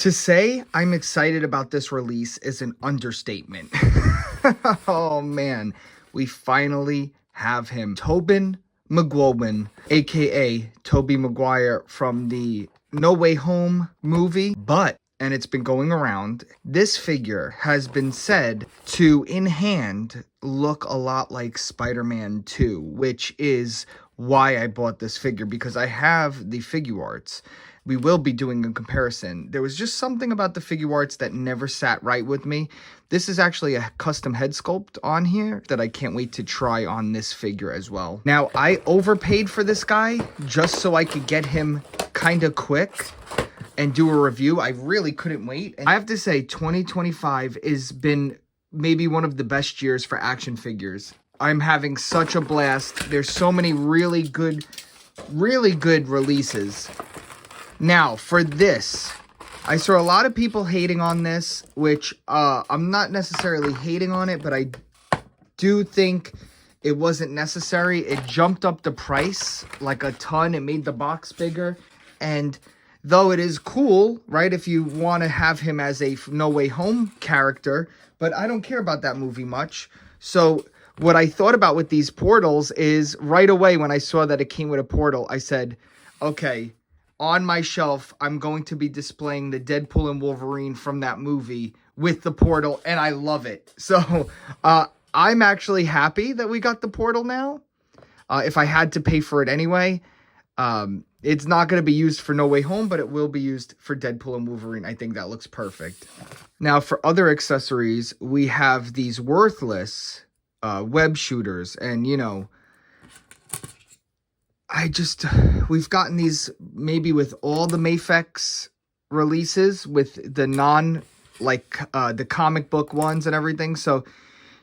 To say I'm excited about this release is an understatement. Oh man, we finally have him. Tobin McGuogan, aka Tobey Maguire from the No Way Home movie, and it's been going around, this figure has been said to, in hand, look a lot like Spider-Man 2, which is why I bought this figure, because I have the Figuarts. We will be doing a comparison. There was just something about the Figuarts that never sat right with me. This is actually a custom head sculpt on here that I can't wait to try on this figure as well. Now, I overpaid for this guy just so I could get him kind of quick and do a review. I really couldn't wait. And I have to say, 2025 has been maybe one of the best years for action figures. I'm having such a blast. There's so many really good releases. Now, for this, I saw a lot of people hating on this, which I'm not necessarily hating on it, but I do think it wasn't necessary. It jumped up the price like a ton. It made the box bigger. And though it is cool, right, if you want to have him as a No Way Home character, but I don't care about that movie much. So what I thought about with these portals is right away when I saw that it came with a portal, I said, okay, on my shelf, I'm going to be displaying the Deadpool and Wolverine from that movie with the portal, and I love it. So I'm actually happy that we got the portal now. If I had to pay for it anyway, it's not going to be used for No Way Home, but it will be used for Deadpool and Wolverine. I think that looks perfect. Now, for other accessories, we have these worthless web shooters, and you know, we've gotten these maybe with all the MAFEX releases with the the comic book ones and everything. So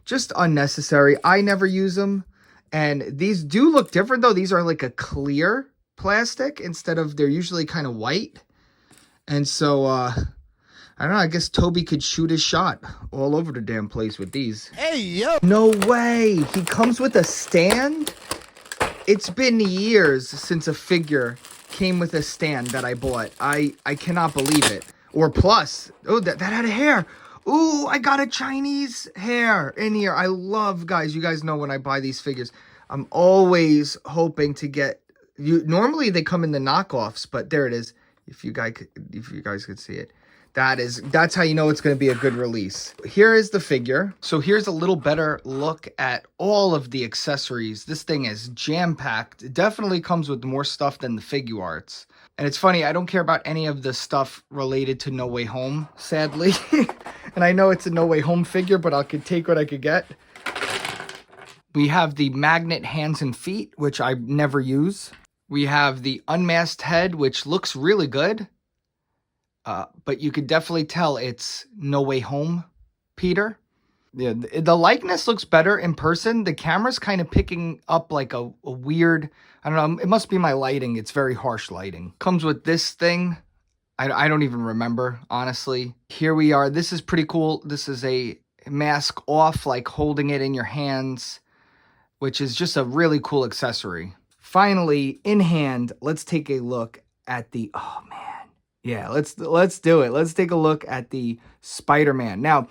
just unnecessary. I never use them. And these do look different though. These are like a clear plastic instead of, they're usually kind of white. And so, I don't know, I guess Toby could shoot his shot all over the damn place with these. Hey, yo! No way! He comes with a stand? It's been years since a figure came with a stand that I bought. I cannot believe it. Or plus. Oh, that had a hair. Ooh, I got a Chinese hair in here. I love, guys, you guys know when I buy these figures, I'm always hoping to get, normally they come in the knockoffs, but there it is. If you guys could see it. That's how you know it's going to be a good release. Here is the figure. So here's a little better look at all of the accessories. This thing is jam-packed. It definitely comes with more stuff than the Figuarts. And it's funny, I don't care about any of the stuff related to No Way Home, sadly. And I know it's a No Way Home figure, but I could take what I could get. We have the magnet hands and feet, which I never use. We have the unmasked head, which looks really good. But you could definitely tell it's No Way Home, Peter. Yeah, the likeness looks better in person. The camera's kind of picking up like a weird, I don't know, it must be my lighting. It's very harsh lighting. Comes with this thing. I don't even remember, honestly. Here we are. This is pretty cool. This is a mask off, like holding it in your hands, which is just a really cool accessory. Finally, in hand, let's take a look at the, oh man. Yeah, let's do it. Let's take a look at the Spider-Man. Now,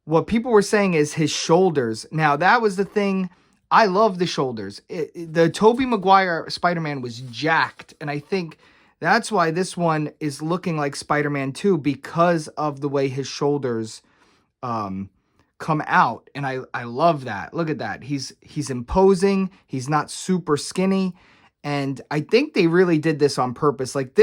what people were saying is his shoulders. Now, that was the thing. I love the shoulders. The Tobey Maguire Spider-Man was jacked, and I think that's why this one is looking like Spider-Man 2, because of the way his shoulders come out, and I love that. Look at that. He's imposing. He's not super skinny, and I think they really did this on purpose. Like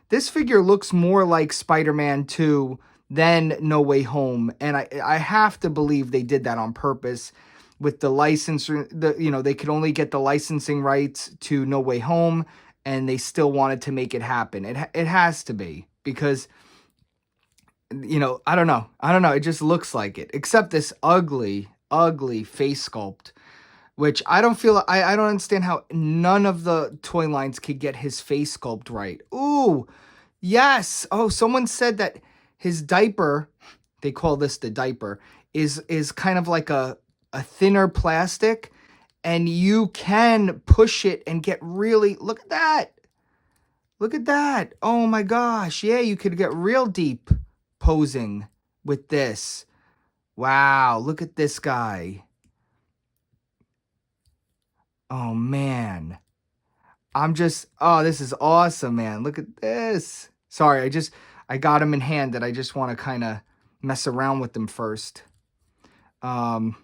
this figure looks more like Spider-Man 2 than No Way Home. And I have to believe they did that on purpose with the license. They could only get the licensing rights to No Way Home, and they still wanted to make it happen. It has to be, because, I don't know. It just looks like it. Except this ugly, ugly face sculpt, which I don't understand how none of the toy lines could get his face sculpt right. Ooh, yes. Oh, someone said that his diaper, they call this the diaper, is kind of like a thinner plastic, and you can push it and get really, look at that. Look at that. Oh my gosh. Yeah, you could get real deep posing with this. Wow, look at this guy. Oh man. Oh, this is awesome, man. Look at this. Sorry, I got him in hand that I just want to kind of mess around with them first. Damn,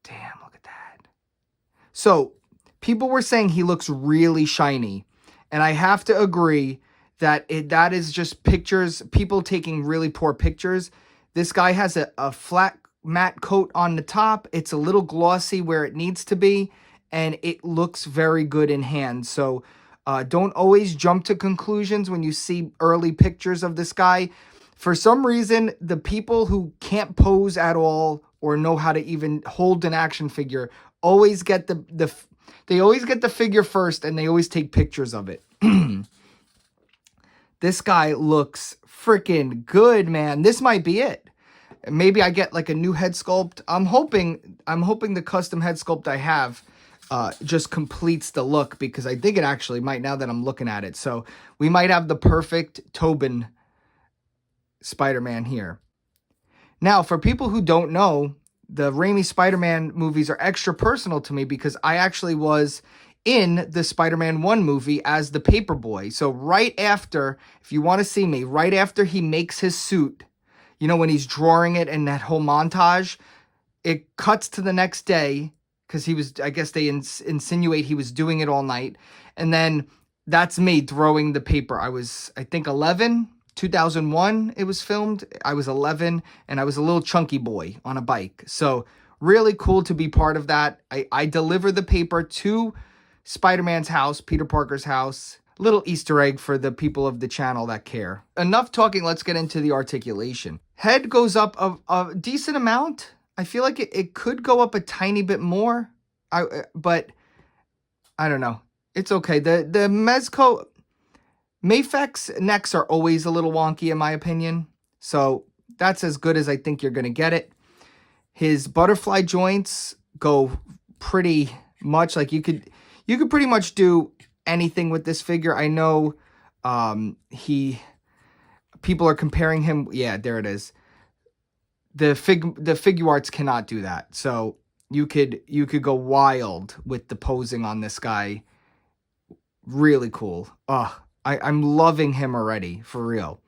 look at that. So, people were saying he looks really shiny, and I have to agree that that is just pictures, people taking really poor pictures. This guy has a flat matte coat on the top. It's a little glossy where it needs to be, and it looks very good in hand. So don't always jump to conclusions when you see early pictures of this guy. For some reason, the people who can't pose at all or know how to even hold an action figure always get they always get the figure first, and they always take pictures of it. This guy looks freaking good, man. This might be it. Maybe I get like a new head sculpt. I'm hoping the custom head sculpt I have just completes the look, because I think it actually might now that I'm looking at it. So we might have the perfect Tobin Spider-Man here. Now, for people who don't know, the Raimi Spider-Man movies are extra personal to me because I actually was in the Spider-Man 1 movie as the Paperboy. So right after, if you want to see me, right after he makes his suit, you know, when he's drawing it and that whole montage, it cuts to the next day because he was, I guess they insinuate he was doing it all night. And then that's me throwing the paper. I was, I think, 11, 2001 it was filmed. I was 11 and I was a little chunky boy on a bike. So really cool to be part of that. I deliver the paper to Spider-Man's house, Peter Parker's house. Little Easter egg for the people of the channel that care. Enough talking, let's get into the articulation. Head goes up a decent amount. I feel like it could go up a tiny bit more, but I don't know. It's okay. The MAFEX necks are always a little wonky in my opinion. So that's as good as I think you're going to get it. His butterfly joints go pretty much like you could pretty much do anything with this figure. I know people are comparing him. Yeah, there it is. The Figuarts cannot do that. So you could go wild with the posing on this guy. Really cool. I'm loving him already, for real.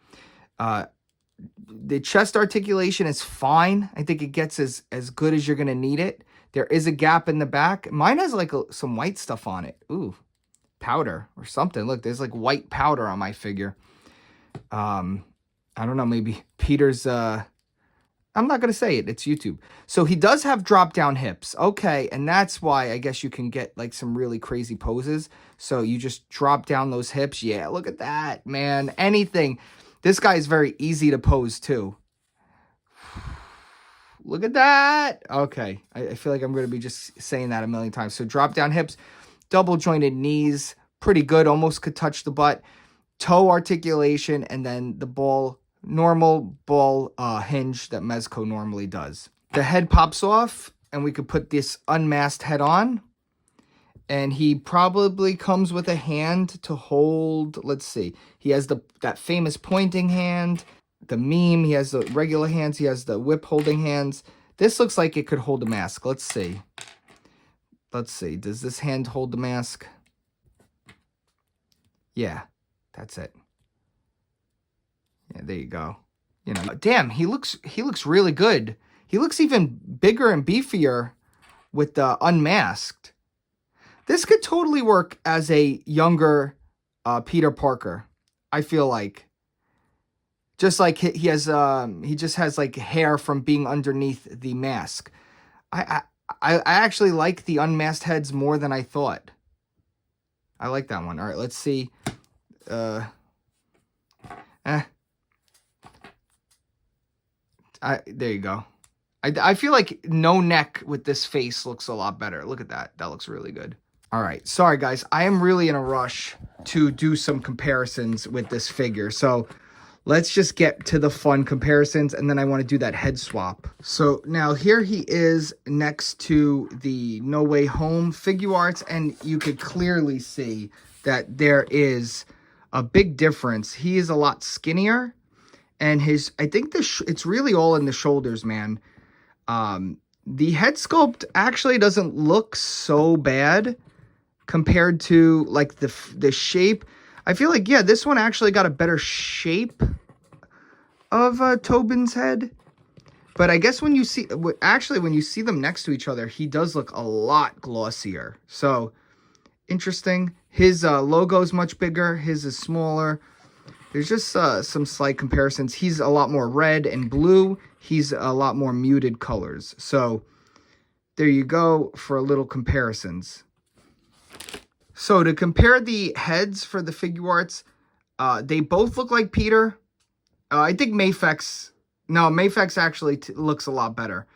The chest articulation is fine. I think it gets as good as you're going to need it. There is a gap in the back. Mine has like some white stuff on it. Ooh, powder or something. Look, there's like white powder on my figure. I don't know, maybe Peter's, I'm not going to say it. It's YouTube. So he does have drop down hips. Okay. And that's why I guess you can get like some really crazy poses. So you just drop down those hips. Yeah. Look at that, man. Anything. This guy is very easy to pose too. Look at that. Okay. I feel like I'm going to be just saying that a million times. So drop down hips, double jointed knees, pretty good. Almost could touch the butt. Toe articulation, and then the ball, normal ball hinge that Mezco normally does. The head pops off, and we could put this unmasked head on. And he probably comes with a hand to hold. Let's see. He has that famous pointing hand. The meme, he has the regular hands. He has the whip holding hands. This looks like it could hold a mask. Let's see. Let's see. Does this hand hold the mask? Yeah, that's it. Yeah, there you go. You know, damn, he looks really good. He looks even bigger and beefier with the unmasked. This could totally work as a younger Peter Parker. I feel like. Just like he just has like hair from being underneath the mask. I actually like the unmasked heads more than I thought. I like that one. All right, let's see. There you go. I feel like no neck with this face looks a lot better. Look at that. That looks really good. All right. Sorry, guys. I am really in a rush to do some comparisons with this figure. So let's just get to the fun comparisons, and then I want to do that head swap. So now here he is next to the No Way Home Figuarts, and you could clearly see that there is a big difference. He is a lot skinnier, and I think it's really all in the shoulders, man. The head sculpt actually doesn't look so bad compared to like the shape. I feel like, yeah, this one actually got a better shape of Tobin's head. But I guess when you see them next to each other, he does look a lot glossier. So, interesting. His logo is much bigger. His is smaller. There's just some slight comparisons. He's a lot more red and blue. He's a lot more muted colors. So, there you go for a little comparisons. So to compare the heads for the Figuarts, they both look like Peter. I think MAFEX actually looks a lot better.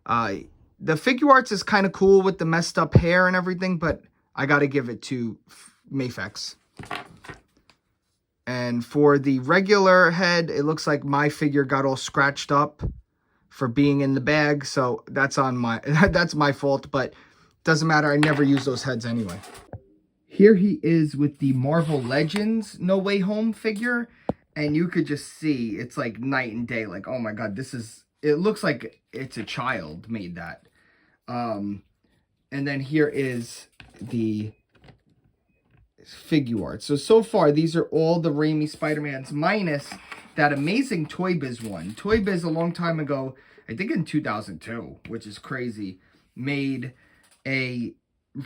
The Figuarts is kind of cool with the messed up hair and everything, but I got to give it to MAFEX. And for the regular head, it looks like my figure got all scratched up for being in the bag, so that's my fault, but doesn't matter. I never use those heads anyway. Here he is with the Marvel Legends No Way Home figure, and you could just see it's like night and day. Like, oh my god, it looks like it's a child made that. And then here is the Figuarts. So far, these are all the Raimi Spider-Mans, minus that amazing Toy Biz one. Toy Biz, a long time ago, I think in 2002, which is crazy, made a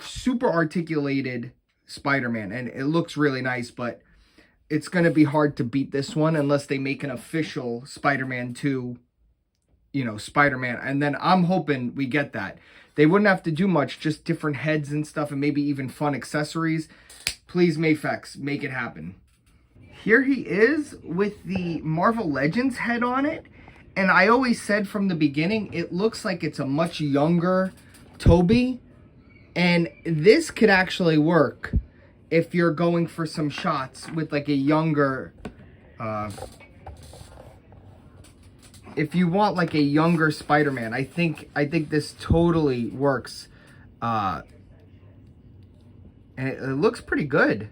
super articulated Spider-Man, and it looks really nice, but it's going to be hard to beat this one unless they make an official Spider-Man 2, Spider-Man, and then I'm hoping we get that. They wouldn't have to do much, just different heads and stuff, and maybe even fun accessories. Please, MAFEX, make it happen. Here he is with the Marvel Legends head on it, and I always said from the beginning, it looks like it's a much younger Toby. And this could actually work if you're going for some shots with like a younger, if you want like a younger Spider-Man, I think this totally works. And it looks pretty good.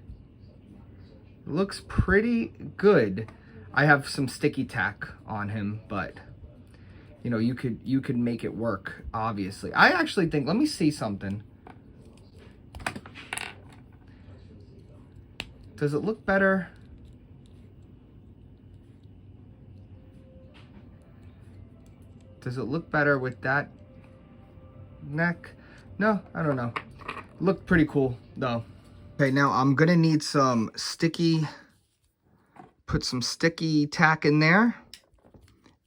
It looks pretty good. I have some sticky tack on him, but you could make it work, obviously. I actually think, let me see something. Does it look better? Does it look better with that neck? No, I don't know. Looked pretty cool, though. Okay, now I'm gonna need some put some sticky tack in there.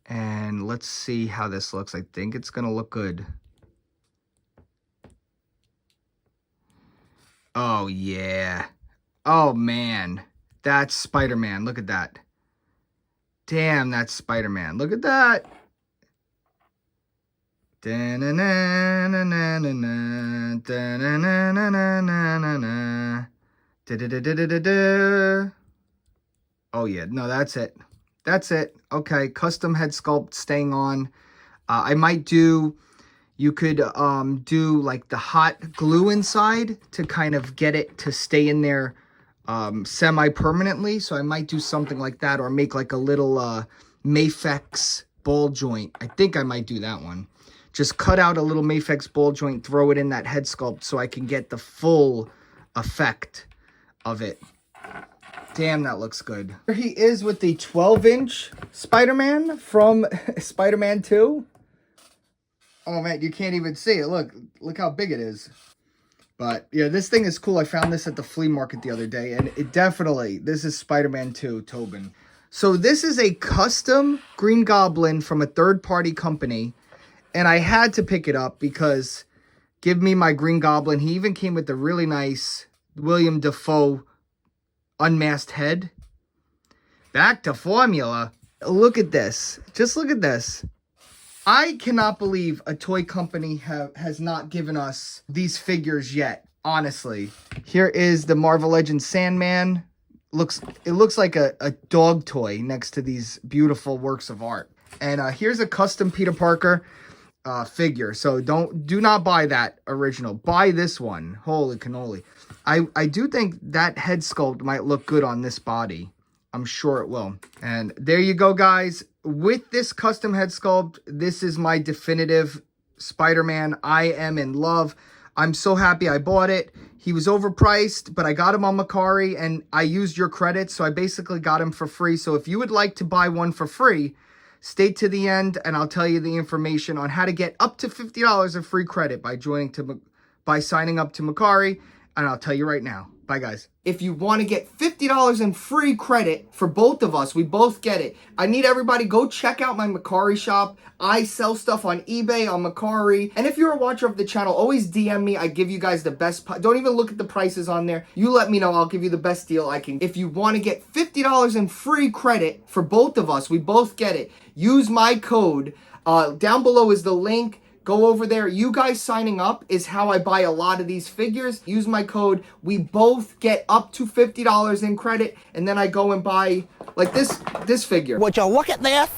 And let's see how this looks. I think it's gonna look good. Oh, yeah. Oh, man. That's Spider-Man. Look at that. Damn, that's Spider-Man. Look at that. Oh, yeah. No, that's it. That's it. Okay, custom head sculpt staying on. I might do... You could do like the hot glue inside to kind of get it to stay in there semi-permanently. So I might do something like that, or make like a little MAFEX ball joint. I think I might do that one. Just cut out a little MAFEX ball joint, throw it in that head sculpt so I can get the full effect of it. Damn, that looks good. Here he is with the 12-inch Spider-Man from Spider-Man 2. Oh, man, you can't even see it. Look how big it is. But, yeah, this thing is cool. I found this at the flea market the other day, and it definitely, this is Spider-Man 2, Tobin. So this is a custom Green Goblin from a third-party company, and I had to pick it up because give me my Green Goblin. He even came with a really nice William Dafoe unmasked head. Back to formula. Look at this. Just look at this. I cannot believe a toy company has not given us these figures yet, honestly. Here is the Marvel Legends Sandman. it looks like a dog toy next to these beautiful works of art. And here's a custom Peter Parker figure. So do not buy that original. Buy this one. Holy cannoli. I do think that head sculpt might look good on this body. I'm sure it will. And there you go, guys. With this custom head sculpt, this is my definitive Spider-Man. I am in love. I'm so happy I bought it. He was overpriced, but I got him on Mercari, and I used your credits, so I basically got him for free. So if you would like to buy one for free, stay to the end, and I'll tell you the information on how to get up to $50 of free credit by signing up to Mercari, and I'll tell you right now. Bye, guys. If you want to get $50 in free credit for both of us, we both get it. I need everybody, go check out my Mercari shop. I sell stuff on eBay, on Mercari. And if you're a watcher of the channel, always DM me. I give you guys the best. Don't even look at the prices on there. You let me know. I'll give you the best deal I can. If you want to get $50 in free credit for both of us, we both get it. Use my code. Down below is the link. Go over there. You guys signing up is how I buy a lot of these figures. Use my code. We both get up to $50 in credit, and then I go and buy like this figure. Would you look at this?